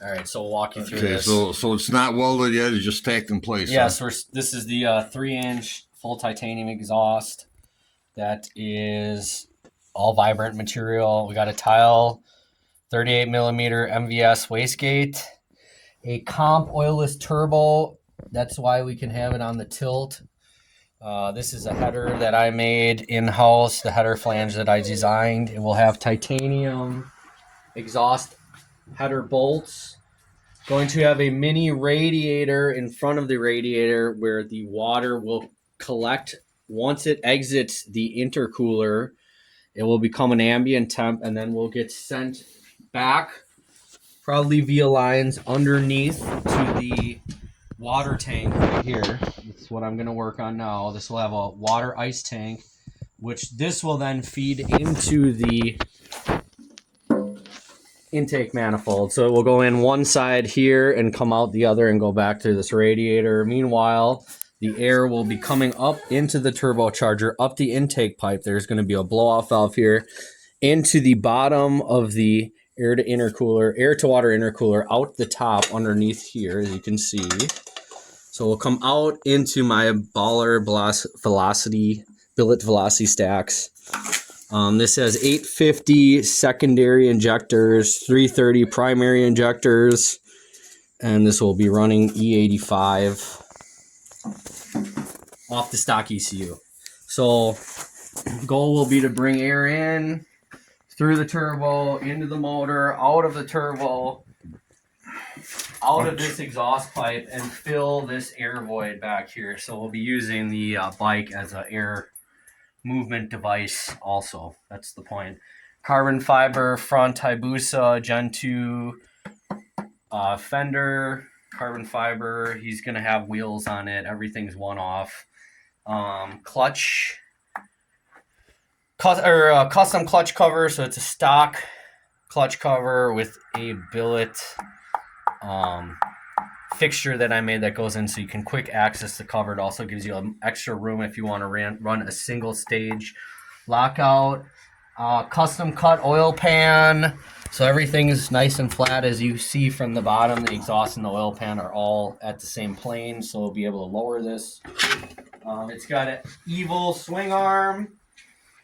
All right, so we'll walk you through Okay, this. so it's not welded yet; it's just tacked in place. Yes, huh? this is the 3-inch full titanium exhaust. That is all vibrant material. We got a tile, 38 millimeter MVS wastegate, a comp oilless turbo. That's why we can have it on the tilt. This is a header that I made in-house, the header flange that I designed. It will have titanium exhaust header bolts. Going to have a mini radiator in front of the radiator where the water will collect. Once it exits the intercooler, it will become an ambient temp and then will get sent back, probably via lines underneath to the water tank right here. That's what I'm going to work on now. This will have a water ice tank, which this will then feed into the intake manifold. So it will go in one side here and come out the other and go back to this radiator. Meanwhile, the air will be coming up into the turbocharger, up the intake pipe. There's going to be a blow-off valve here into the bottom of the air to water intercooler out the top underneath here, as you can see. So we'll come out into my billet velocity stacks. This has 850 secondary injectors, 330 primary injectors, and this will be running E85 off the stock ECU. So goal will be to bring air in through the turbo, into the motor, out of the turbo, out of this exhaust pipe, and fill this air void back here. So we'll be using the bike as an air movement device also. That's the point. Carbon fiber front Hayabusa Gen 2 fender, carbon fiber. He's going to have wheels on it. Everything's one-off. Clutch, custom clutch cover. So it's a stock clutch cover with a billet fixture that I made that goes in so you can quick access the cover. It also gives you extra room if you want to run a single stage lockout. Custom cut oil pan, so everything is nice and flat. As you see from the bottom, the exhaust and the oil pan are all at the same plane, so we'll be able to lower this. It's got an Evil swing arm.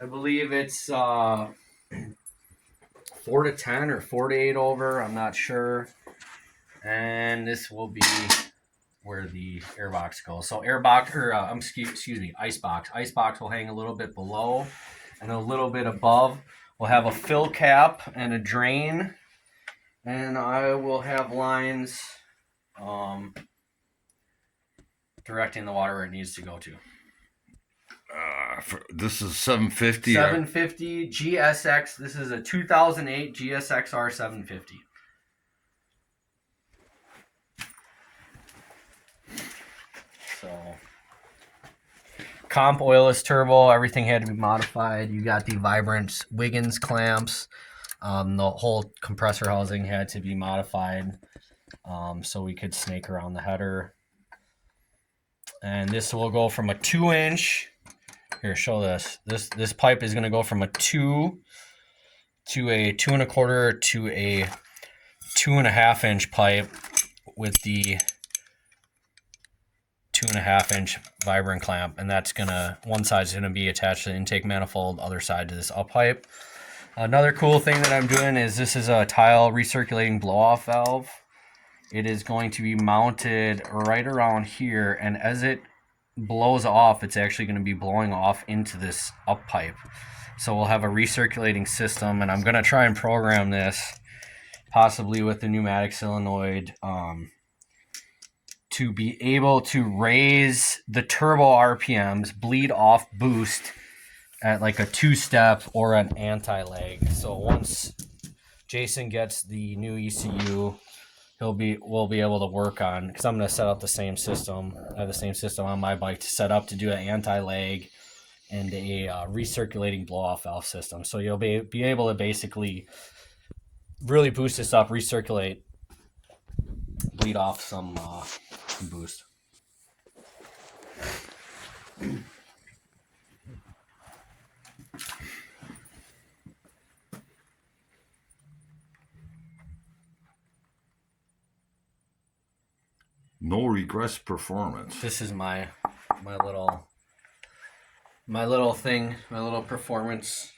I believe it's 4 to 10 or 4 to 8 over. I'm not sure. And this will be where the airbox goes. So icebox. Icebox will hang a little bit below and a little bit above. We'll have a fill cap and a drain. And I will have lines directing the water where it needs to go to. This is 750. 750 GSX. This is a 2008 GSXR 750. So, comp oilless turbo, everything had to be modified. You got the Vibrant Wiggins clamps. The whole compressor housing had to be modified so we could snake around the header. And this will go from a 2-inch. Here, show this. This pipe is going to go from a 2 to a 2 1/4 to a 2 1/2-inch pipe with the 2 1/2-inch Vibrant clamp, and that's one side's gonna be attached to the intake manifold, other side to this up pipe. Another cool thing that I'm doing is this is a tile recirculating blow-off valve. It is going to be mounted right around here, and as it blows off, it's actually going to be blowing off into this up pipe. So we'll have a recirculating system, and I'm going to try and program this possibly with the pneumatic solenoid to be able to raise the turbo RPMs, bleed off boost at like a 2-step or an anti-lag. So once Jason gets the new ECU, we'll be able to work on, because I'm going to set up the same system. I have the same system on my bike to set up to do an anti-lag and a recirculating blow-off valve system. So you'll be able to basically really boost this up, recirculate, bleed off some boost. No regress performance. This is my little thing, my little performance